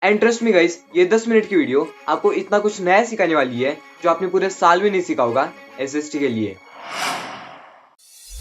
And trust me guys, ये 10 minute की video आपको इतना कुछ नया सिखाने वाली है जो आपने पूरे साल में नहीं सीखा होगा एसएसटी के लिए।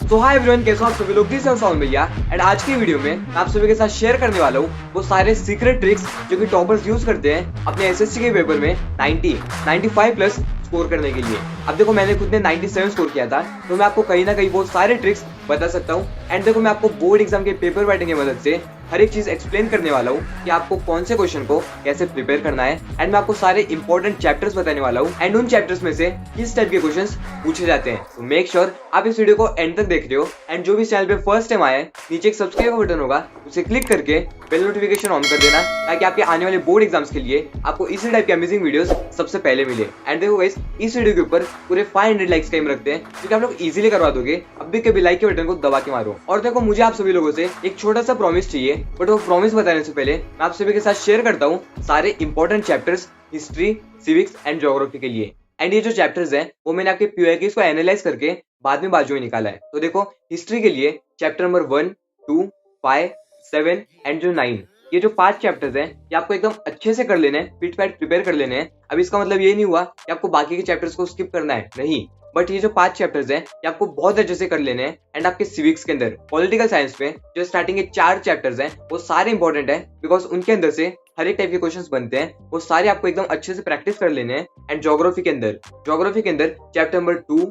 तो हाय एवरीवन, कैसे हो आप सभी लोग? दिस इज साउंड भैया एंड आज की वीडियो में मैं आप सभी के साथ शेयर करने वाला हूँ वो सारे सीक्रेट ट्रिक्स जो कि टॉपर्स यूज करते हैं अपने एसएसटी के पेपर में 95 प्लस स्कोर करने के लिए। अब देखो, मैंने खुद ने 97 स्कोर किया था, तो मैं आपको कहीं ना कहीं वो सारे ट्रिक्स बता सकता हूँ। एंड देखो, मैं आपको बोर्ड एग्जाम के पेपर पैटर्न की मदद से हर एक चीज एक्सप्लेन करने वाला हूँ कि आपको कौन से क्वेश्चन को कैसे प्रिपेयर करना है। एंड मैं आपको सारे इंपॉर्टेंट चैप्टर्स बताने वाला हूँ एंड उन चैप्टर्स में से किस टाइप के क्वेश्चंस पूछे जाते हैं। तो मेक श्योर आप इस वीडियो को एंड तक देख रहे हो। एंड जो भी चैनल पे फर्स्ट टाइम आया है, नीचे एक सब्सक्राइब का बटन होगा, उसे क्लिक करके बेल नोटिफिकेशन ऑन कर देना ताकि आपके आने वाले बोर्ड एग्जाम्स के लिए आपको इसी टाइप के अमेजिंग वीडियोस सबसे पहले मिले। एंड देखो गाइस, इस वीडियो के ऊपर पूरे 500 लाइक्स का एम रखते हैं क्योंकि आप लोग इजीली करवा दोगे। अब भी कभी लाइक के बटन को दबा के मारो। और देखो, मुझे आप सभी लोगों से एक छोटा सा प्रॉमिस चाहिए, बट वो प्रॉमिस बताने से पहले मैं आप सभी के साथ शेयर करता हूँ सारे important chapters history, civics and geography के लिए। एंड ये जो चैप्टर्स हैं वो मैंने आपके पीवाईक्यूज को एनालाइज करके बाद में बाजू में निकाला है। तो देखो, हिस्ट्री के लिए चैप्टर नंबर 1, 2, 5, 7 एंड जो 9, ये जो 5 चैप्टर्स हैं ये आपको एकदम अच्छे से कर लेने हैं, फिट फैट प्रिपेयर कर लेने हैं। अब इसका मतलब ये नहीं हुआ कि आपको बाकी के चैप्टर्स को स्किप करना है, नहीं, बट ये जो 5 चैप्टर्स हैं ये आपको बहुत अच्छे से कर लेने हैं। एंड आपके सिविक्स के अंदर, पॉलिटिकल साइंस में जो स्टार्टिंग के 4 चैप्टर्स हैं वो सारे इंपॉर्टेंट है बिकॉज उनके अंदर से हर एक टाइप के क्वेश्चंस बनते हैं, वो सारे आपको एकदम अच्छे से प्रैक्टिस कर लेने हैं। एंड ज्योग्राफी के अंदर चैप्टर नंबर 2,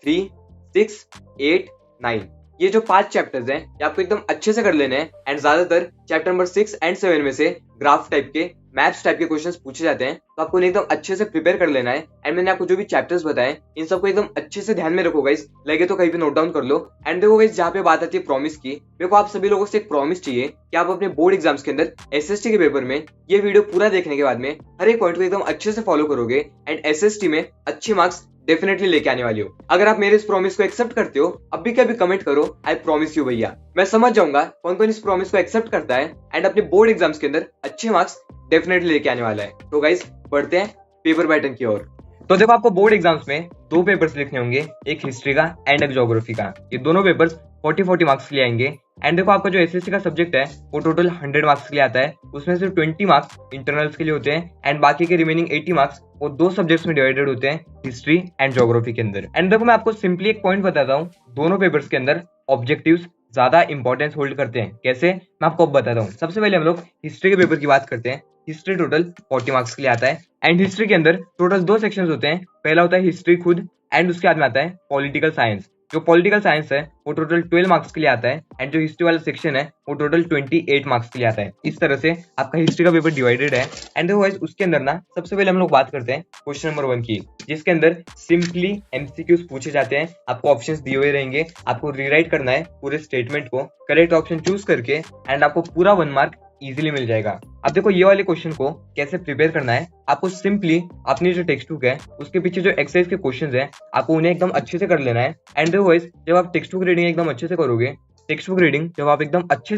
3, 6, 8, 9, ये जो 5 चैप्टर्स हैं ये आपको एकदम अच्छे से कर लेने हैं। एंड ज्यादातर चैप्टर नंबर 6 एंड 7 में से ग्राफ टाइप के, मैप्स टाइप के क्वेश्चंस पूछे जाते हैं, तो आपको उन्हें एकदम अच्छे से प्रिपेयर कर लेना है। एंड मैंने आपको जो भी चैप्टर्स बताए इन सबको एकदम अच्छे से ध्यान में रखो गाइस, लगे तो कहीं पे नोट डाउन कर लो। एंड देखो गाइस, जहाँ पे बात आती है प्रॉमिस की, मेरे को आप सभी लोगों से एक प्रॉमिस चाहिए कि आप अपने बोर्ड एग्जाम्स के अंदर एसएसटी के पेपर में ये वीडियो पूरा देखने के बाद में हर एक पॉइंट को एकदम अच्छे से फॉलो करोगे एंड एसएसटी में अच्छे मार्क्स डेफिनेटली लेके आने वाली हो। अगर आप मेरे इस प्रॉमिस को एक्सेप्ट करते हो, अब भी कभी कमेंट करो आई प्रॉमिस यू भैया। मैं समझ जाऊंगा कौन कौन इस प्रॉमिस को एक्सेप्ट करता है एंड अपने बोर्ड एग्जाम्स के अंदर अच्छे मार्क्स डेफिनेटली लेके आने वाला है। तो गाइस, बढ़ते हैं पेपर पैटर्न की ओर। तो देखो, आपको बोर्ड एग्जाम्स में 2 पेपर्स लिखने होंगे, एक हिस्ट्री का एंड एक ज्योग्राफी का। ये दोनों पेपर्स 40 मार्क्स के लिए आएंगे। एंड देखो, आपका जो एसएससी का सब्जेक्ट है वो टोटल 100 मार्क्स के लिए आता है, उसमें से 20 मार्क्स इंटरनल्स के लिए होते हैं एंड बाकी के रिमेनिंग 80 मार्क्स वो 2 सब्जेक्ट्स में डिवाइडेड होते हैं, हिस्ट्री एंड ज्योग्राफी के अंदर। एंड देखो, मैं आपको सिंपली एक पॉइंट बताता हूँ, दोनों पेपर्स के अंदर ऑब्जेक्टिव्स ज्यादा इंपॉर्टेंस होल्ड करते हैं। कैसे, मैं आपको अब बताता हूँ। सबसे पहले हम लोग हिस्ट्री के पेपर की बात करते हैं। हिस्ट्री टोटल 40 मार्क्स के लिए आता है एंड हिस्ट्री के अंदर टोटल 2 सेक्शंस होते हैं। पहला होता है हिस्ट्री खुद एंड उसके बाद में आता है पॉलिटिकल साइंस। जो पॉलिटिकल साइंस है वो टोटल 12 मार्क्स के लिए आता है एंड जो हिस्ट्री वाला सेक्शन है वो टोटल 28 मार्क्स के लिए आता है। इस तरह से आपका हिस्ट्री का पेपर डिवाइडेड है। एंड देखो गाइस, उसके अंदर ना सबसे पहले हम लोग बात करते हैं क्वेश्चन नंबर 1 की, जिसके अंदर सिंपली एमसीक्यूज पूछे जाते हैं। आपको ऑप्शंस दिए हुए रहेंगे, आपको रीराइट करना है पूरे स्टेटमेंट को, करेक्ट ऑप्शन चूज करके एंड आपको पूरा 1 मार्क इजीली मिल जाएगा। अब देखो, ये वाले क्वेश्चन को कैसे प्रिपेयर करना है। आपको सिंपली अपनी जो टेक्स्ट बुक है उसके पीछे जो एक्सरसाइज के क्वेश्चंस हैं आपको उन्हें एकदम अच्छे से कर लेना है। एंड देखो गाइस, जब आप टेक्स्ट बुक रीडिंग एकदम अच्छे से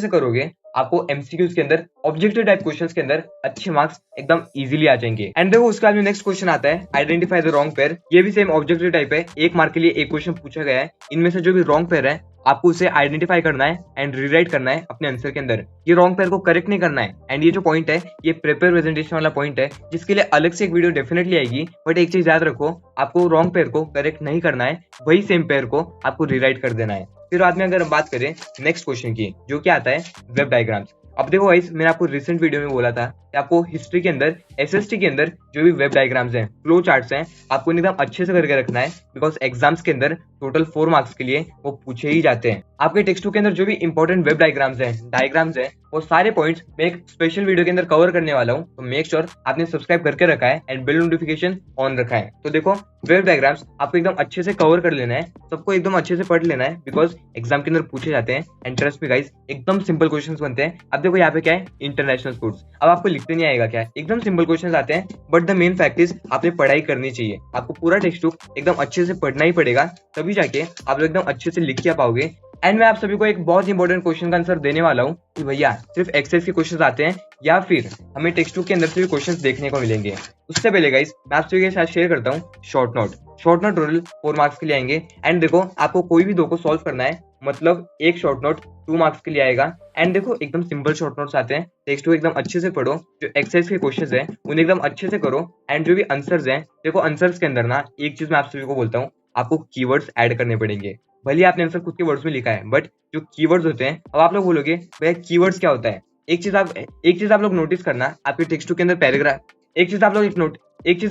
करोगे, आपको एमसीक्यूज के अंदर, ऑब्जेक्टिव टाइप क्वेश्चंस के अंदर अच्छे मार्क्स एकदम इजीली आ जाएंगे। एंड देखो, उसके बाद में नेक्स्ट क्वेश्चन आता है आइडेंटिफाई द रॉन्ग पेयर। ये भी सेम ऑब्जेक्टिव टाइप है, 1 मार्क के लिए एक क्वेश्चन पूछा गया है। इनमें से जो भी रॉन्ग पेयर है आपको उसे आइडेंटिफाई करना है एंड रीराइट करना है अपने आंसर के अंदर। ये रॉन्ग पेयर को करेक्ट नहीं करना है। एंड ये जो पॉइंट है ये प्रिपेयर प्रेजेंटेशन वाला पॉइंट है, जिसके लिए अलग से एक वीडियो डेफिनेटली आएगी। बट एक चीज याद रखो, आपको रॉन्ग पेयर को करेक्ट नहीं करना है, वही सेम पेयर को आपको रीराइट कर देना है। फिर बाद में अगर हम बात करें नेक्स्ट क्वेश्चन की, जो क्या आता है वेब डायग्राम्स। अब देखो गाइस, मैंने आपको रिसेंट वीडियो में बोला था कि आपको हिस्ट्री के अंदर, एसएसटी के अंदर जो भी वेब डायग्राम्स हैं, फ्लो चार्ट्स हैं, आपको एकदम अच्छे से करके रखना है बिकॉज एग्जाम्स के अंदर टोटल 4 मार्क्स के लिए वो पूछे ही जाते हैं। आपके टेक्स्ट बुक के अंदर जो भी इंपॉर्टेंट वेब डायग्राम्स हैं वो सारे पॉइंट्स मैं एक स्पेशल वीडियो के अंदर कवर करने वाला हूँ। तो मेक श्योर आपने सब्सक्राइब करके रखा है एंड बेल नोटिफिकेशन ऑन रखा है। तो देखो, वेब डायग्राम्स आपको एकदम अच्छे से कवर कर लेना है, सबको एकदम अच्छे से पढ़ लेना है बिकॉज एग्जाम के अंदर पूछे जाते हैं। एंड ट्रस्ट मी गाइस, एकदम सिंपल क्वेश्चंस बनते हैं। अब देखो, यहाँ पे क्या है, इंटरनेशनल स्कूल्स। अब आपको लिखते नहीं आएगा, क्या एकदम सिंपल क्वेश्चंस आते हैं, but the main fact is आपने पढ़ाई करनी चाहिए। आपको पूरा टेक्स्ट बुक एकदम अच्छे से पढ़ना ही पड़ेगा, तभी जाके आप लोग एकदम अच्छे से लिख के पाओगे। एंड मैं आप सभी को एक बहुत इंपॉर्टेंट क्वेश्चन का आंसर देने वाला हूँ कि भैया सिर्फ एक्सेस के क्वेश्चंस आते हैं या फिर हमें टेक्स्ट बुक के अंदर से भी क्वेश्चंस देखने को मिलेंगे। उससे पहले गाइस, मैं आप सभी के साथ शेयर करता हूँ शॉर्ट नोट टोटल 4 मार्क्स के लिए आएंगे। एंड देखो, आपको कोई भी 2 को सॉल्व करना है मतलब एक शॉर्ट नोट 2 मार्क्स के लिए आएगा। एंड देखो एकदम सिंपल शॉर्ट नोट्स आते हैं, टेक्स्ट को एकदम अच्छे से पढ़ो, जो एक्सरसाइज के क्वेश्चंस हैं उन्हें एकदम अच्छे से करो। एंड जो भी आंसर्स हैं, देखो आंसर्स के अंदर ना एक चीज मैं आप सभी को बोलता हूँ, आपको कीवर्ड्स ऐड करने पड़ेंगे। भले आपने आंसर खुद के वर्ड्स में लिखा है, बट जो कीवर्ड्स होते हैं, अब आप लोग बोलोगे भैया कीवर्ड्स क्या होता है। एक चीज आप लोग नोटिस करना, आपके टेक्स्ट के अंदर पैराग्राफ, एक चीज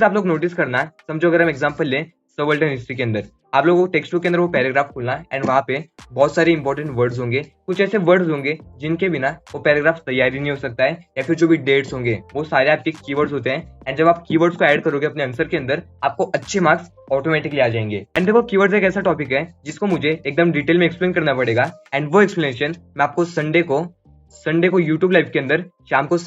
आप लोग नोटिस करना, समझो अगर हम एग्जांपल लें सबाल्टर्न हिस्ट्री के अंदर, आप लोगों को टेक्स्ट बुक के अंदर वो पैराग्राफ खोलना है एंड वहां पे बहुत सारे इंपॉर्टेंट वर्ड्स होंगे, कुछ ऐसे वर्ड्स होंगे जिनके बिना वो पैराग्राफ तैयार ही नहीं हो सकता है, या फिर जो भी डेट्स होंगे वो सारे आपके कीवर्ड्स होते हैं। एंड जब आप कीवर्ड्स को ऐड करोगे अपने आंसर के अंदर, आपको अच्छे मार्क्स ऑटोमेटिकली आ जाएंगे। एंड देखो कीवर्ड्स एक ऐसा टॉपिक है जिसको मुझे एकदम डिटेल में एक्सप्लेन करना पड़ेगा, एंड वो एक्सप्लेनेशन मैं आपको संडे को यूट्यूब लाइव के अंदर शाम को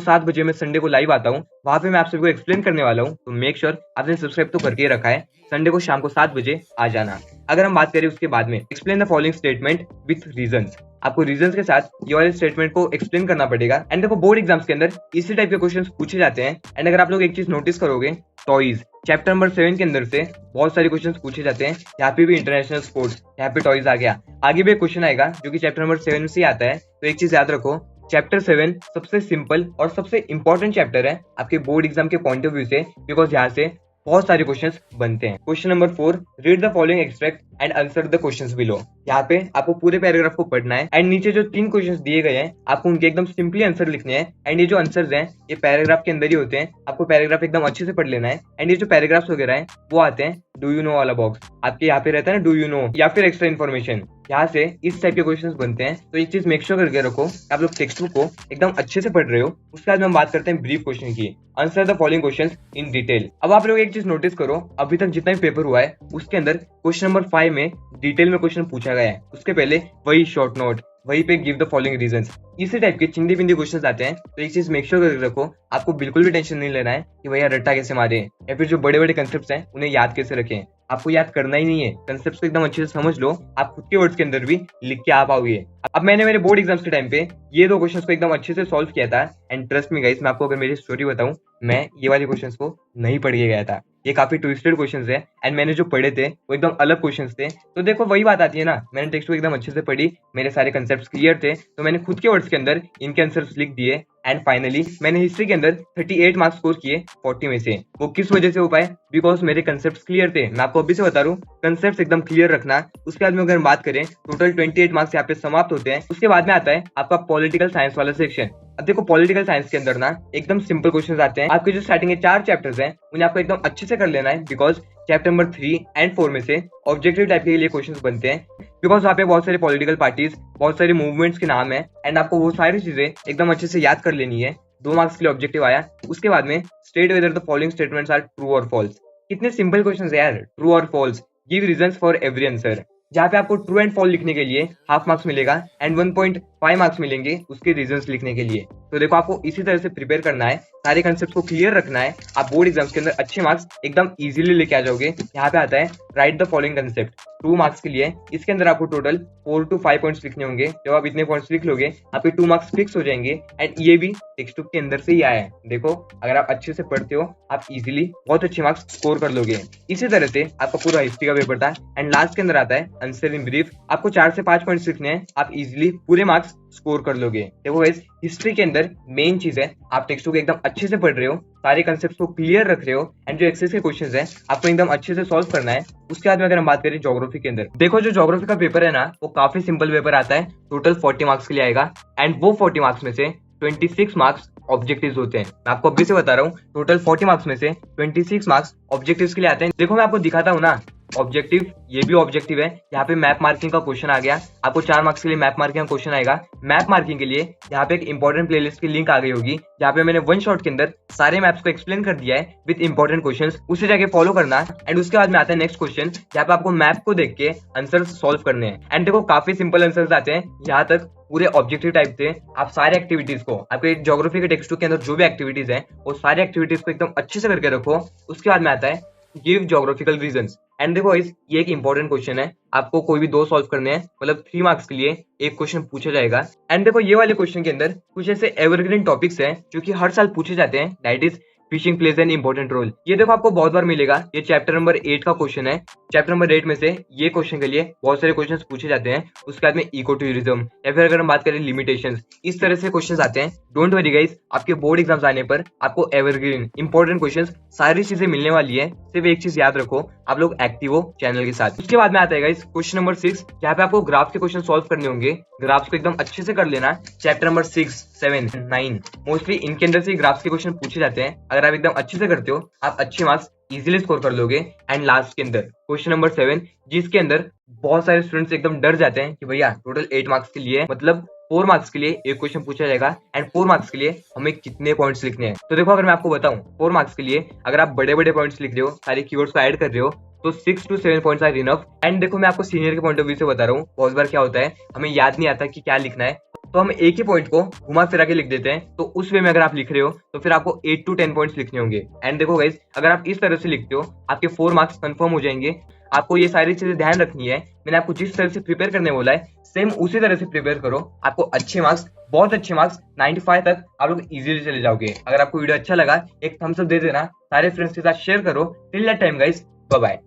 7 बजे मैं संडे को लाइव आता हूँ, वहां पे मैं आप सभी को एक्सप्लेन करने वाला हूँ। तो मेक श्योर आपने सब्सक्राइब तो करके रखा है, संडे को शाम को 7 बजे आ जाना। अगर हम बात करें उसके बाद में, explain the following statement with reasons, आपको रीजंस के साथ ये वाले स्टेटमेंट को एक्सप्लेन करना पड़ेगा। एंड देखो बोर्ड एग्जाम्स के अंदर इसी टाइप के क्वेश्चंस पूछे जाते हैं। एंड अगर आप लोग एक चीज नोटिस करोगे, टॉयज चैप्टर नंबर 7 के अंदर से बहुत सारे क्वेश्चंस पूछे जाते हैं। यहाँ पे भी इंटरनेशनल स्पोर्ट्स, यहाँ पे टॉयज आ गया, आगे भी एक क्वेश्चन आएगा जो कि चैप्टर नंबर 7 से आता है। तो एक चीज याद रखो, चैप्टर 7 सबसे सिंपल और सबसे इंपॉर्टेंट चैप्टर है आपके बोर्ड एग्जाम के पॉइंट ऑफ व्यू से, बिकॉज यहाँ से बहुत सारे क्वेश्चंस बनते हैं। Question number 4, read the following extract and answer the questions below. यहाँ पे आपको पूरे पैराग्राफ को पढ़ना है एंड नीचे जो 3 क्वेश्चंस दिए गए हैं आपको उनके एकदम सिंपली आंसर लिखने हैं। एंड ये जो आंसर्स हैं ये पैराग्राफ के अंदर ही होते हैं, आपको पैराग्राफ एकदम अच्छे से पढ़ लेना है। एंड ये जो पैराग्राफ्स वगैरह हैं वो आते हैं डू यू नो वाला बॉक्स, आपके यहाँ पे रहता है ना डू यू नो या फिर एक्स्ट्रा इन्फॉर्मेशन, यहाँ से इस टाइप के क्वेश्चंस बनते हैं। तो एक चीज मेक श्योर करके रखो, आप लोग टेक्स्ट बुक को एकदम अच्छे से पढ़ रहे हो। उसके बाद हम बात करते हैं ब्रीफ क्वेश्चन की, answer the following questions in detail. अब आप लोग एक चीज नोटिस करो, अभी तक जितना भी पेपर हुआ है उसके अंदर क्वेश्चन नंबर 5 में डिटेल में क्वेश्चन पूछा गया है, उसके पहले वही शॉर्ट नोट, वहीं पे गिव द फॉलोइंग रीजंस, इसी टाइप के चिंदी बिंदी क्वेश्चंस आते हैं। तो एक चीज मेक श्योर करके रखो, आपको बिल्कुल भी टेंशन नहीं लेना है कि भैया रट्टा कैसे मारे या फिर जो बड़े बड़े कंसेप्ट हैं उन्हें याद कैसे रखें। आपको याद करना ही नहीं है, कंसेप्ट को एकदम अच्छे से समझ लो, आप खुद के वर्ड्स के अंदर भी लिख के आ पाओगे। अब मैंने मेरे बोर्ड एग्जाम्स के टाइम पे ये 2 क्वेश्चंस को एकदम अच्छे से सॉल्व किया था। एंड ट्रस्ट मी गाइस, मैं आपको अगर मेरी स्टोरी बताऊं, मैं ये वाले क्वेश्चंस को नहीं पढ़ के गया था, ये काफी ट्विस्टेड क्वेश्चंस है। एंड मैंने जो पढ़े थे वो एकदम अलग क्वेश्चंस थे। तो देखो वही बात आती है ना, मैंने टेक्स्ट को एकदम अच्छे से पढ़ी, मेरे सारे कंसेप्ट्स क्लियर थे, तो मैंने खुद के वर्ड्स के अंदर इनके आंसर्स लिख दिए। एंड फाइनली मैंने हिस्ट्री के अंदर 38 मार्क्स स्कोर किए 40 में से। वो किस वजह से हो पाए? बिकॉज मेरे कंसेप्ट्स क्लियर थे। मैं आपको अभी से बता रहा हूँ, कंसेप्ट्स एकदम क्लियर रखना। उसके बाद में अगर बात करें, टोटल 28 मार्क्स यहाँ पे समाप्त होते हैं। उसके बाद में आता है आपका पॉलिटिकल साइंस वाला सेक्शन। अब देखो पॉलिटिकल साइंस के अंदर ना एकदम सिंपल क्वेश्चंस आते हैं। आपके जो स्टार्टिंग के 4 चैप्टर्स हैं उन्हें आपको एकदम अच्छे से कर लेना है, बिकॉज चैप्टर नंबर 3 एंड 4 में से ऑब्जेक्टिव टाइप के लिए क्वेश्चंस बनते हैं, बिकॉज वहाँ पे बहुत सारे पॉलिटिकल पार्टीज, बहुत सारे मूवमेंट्स के नाम है। एंड आपको वो सारी चीजें एकदम अच्छे से याद कर लेनी है। 2 मार्क्स के लिए ऑब्जेक्टिव आया। उसके बाद में state whether the following statements are true और फॉल्स। कितने सिंपल क्वेश्चंस है यार, ट्रू और false, give reasons for every answer, जहाँ पे आपको ट्रू एंड फॉल्स लिखने के लिए हाफ मार्क्स मिलेगा एंड 1.5 मार्क्स मिलेंगे उसके रीजंस लिखने के लिए। तो देखो आपको इसी तरह से प्रिपेयर करना है, सारे कंसेप्ट को क्लियर रखना है, आप बोर्ड एग्जाम्स के अंदर अच्छे मार्क्स एकदम इजीली लेके आ जाओगे। यहाँ पे आता है right the following concept, 2 marks के लिए। इसके अंदर आपको टोटल 4 to 5 पॉइंट्स लिखने होंगे। जब आप इतने पॉइंट्स लिख लोगे आपके 2 मार्क्स फिक्स हो जाएंगे। एंड ये भी टेक्स्ट बुक के अंदर से ही आया है। देखो अगर आप अच्छे से पढ़ते हो आप इजीली बहुत अच्छे मार्क्स स्कोर कर लोगे। इसी तरह से आपका पूरा हिस्ट्री का पेपर था। एंड लास्ट के अंदर आता है आंसर इन ब्रीफ, आपको 4 से 5 पॉइंट्स लिखने हैं, आप इजीली पूरे मार्क्स स्कोर कर लोगे। देखो गाइस, हिस्ट्री के अंदर मेन चीज है आप टेक्स्ट बुक एकदम अच्छे से पढ़ रहे हो, सारे कंसेप्ट को क्लियर रख रहे हो, एंड जो एक्सेस के क्वेश्चंस हैं आपको एकदम अच्छे से सॉल्व करना है। उसके बाद में अगर हम बात करें ज्योग्राफी के अंदर, देखो जो ज्योग्राफी का पेपर है ना वो काफी सिंपल पेपर आता है, टोटल 40 मार्क्स के लिए आएगा। एंड वो 40 मार्क्स में से 26 मार्क्स ऑब्जेक्टिव्स होते हैं। मैं आपको अभी से बता रहा हूँ, टोटल 40 मार्क्स में से 26 मार्क्स ऑब्जेक्टिव्स के लिए आते हैं। देखो मैं आपको दिखाता हूँ ना, ऑब्जेक्टिव, ये भी ऑब्जेक्टिव है। यहाँ पे मैप मार्किंग का क्वेश्चन आ गया, आपको 4 मार्क्स के लिए मैप मार्किंग का क्वेश्चन आएगा। मैप मार्किंग के लिए यहाँ पे एक इंपॉर्टेंट प्लेलिस्ट की लिंक आ गई होगी, जहाँ पे मैंने 1 शॉट के अंदर सारे मैप्स को एक्सप्लेन कर दिया है विद इंपॉर्टेंट क्वेश्चंस, उसे जाके फॉलो करना। एंड उसके बाद में आता है नेक्स्ट क्वेश्चन, जहाँ पे आपको मैप को देख के आंसर सॉल्व करने हैं। एंड देखो काफी सिंपल आंसर्स आते हैं, यहाँ तक पूरे ऑब्जेक्टिव टाइप थे। आप सारे एक्टिविटीज को, आपके ज्योग्राफी के टेक्स्ट बुक के अंदर जो भी एक्टिविटीज है वो सारी एक्टिविटीज को एकदम अच्छे से करके रखो। उसके बाद में आता है गिव ज्योग्राफिकल रीजंस। एंड देखो ये एक इंपॉर्टेंट क्वेश्चन है, आपको कोई भी 2 सॉल्व करने हैं, मतलब 3 मार्क्स के लिए एक क्वेश्चन पूछा जाएगा। एंड देखो ये वाले क्वेश्चन के अंदर कुछ ऐसे एवरग्रीन टॉपिक्स हैं जो कि हर साल पूछे जाते हैं, that is fishing plays an important role. ये देखो आपको बहुत बार मिलेगा, ये चैप्टर नंबर 8 का क्वेश्चन है। चैप्टर नंबर 8 में से ये क्वेश्चन के लिए बहुत सारे क्वेश्चन पूछे जाते हैं। उसके बाद में इको टूरिज्म या फिर अगर हम बात करें लिमिटेशंस, इस तरह से क्वेश्चन आते हैं। डोंट वरी गाइस, आपके बोर्ड एग्जाम्स आने पर आपको एवरग्रीन इंपॉर्टेंट क्वेश्चन सारी चीजें मिलने वाली है। सिर्फ एक चीज याद रखो, आप लोग एक्टिव हो चैनल के साथ। उसके बाद में आता है गाइस क्वेश्चन नंबर 6, जहाँ पे आपको ग्राफ के क्वेश्चन सॉल्व करने होंगे। ग्राफ्स को एकदम अच्छे से कर लेना। चैप्टर नंबर 6, 7, 9 मोस्टली इनके अंदर से ग्राफ्स के क्वेश्चन पूछे जाते हैं। अगर आप एकदम अच्छे से करते हो, आप अच्छे मार्क्स इजीली स्कोर कर लोगे। एंड लास्ट के अंदर क्वेश्चन नंबर 7, जिसके अंदर बहुत सारे स्टूडेंट्स एकदम डर जाते हैं कि भैया टोटल 8 मार्क्स के लिए, मतलब 4 मार्क्स के लिए एक क्वेश्चन पूछा जाएगा एंड 4 मार्क्स के लिए हमें कितने पॉइंट्स लिखने हैं। तो देखो, अगर मैं आपको बताऊं 4 मार्क्स के लिए अगर आप बड़े बड़े पॉइंट्स लिख रहे हो, सारे कीवर्ड्स को ऐड कर रहे हो, तो 6 to 7 points are enough. And देखो, मैं आपको सीनियर के पॉइंट ऑफ व्यू से बता रहा हूँ, बहुत बार क्या होता है हमें याद नहीं आता कि क्या लिखना है, तो हम एक ही पॉइंट को घुमा फिरा के लिख देते हैं। तो उस वे में अगर आप लिख रहे हो तो फिर आपको 8 to 10 पॉइंट्स लिखने होंगे। एंड देखो गाइस, अगर आप इस तरह से लिखते हो, आपके 4 मार्क्स कंफर्म हो जाएंगे। आपको ये सारी चीजें ध्यान रखनी है। मैंने आपको जिस तरह से प्रिपेयर करने बोला है, सेम उसी तरह से प्रिपेयर करो। आपको अच्छे मार्क्स, बहुत अच्छे मार्क्स 95 तक आप लोग इजीली चले जाओगे। अगर आपको वीडियो अच्छा लगा, एक थम्स अप दे देना, सारे फ्रेंड्स के साथ शेयर करो। Till that time guys, bye bye.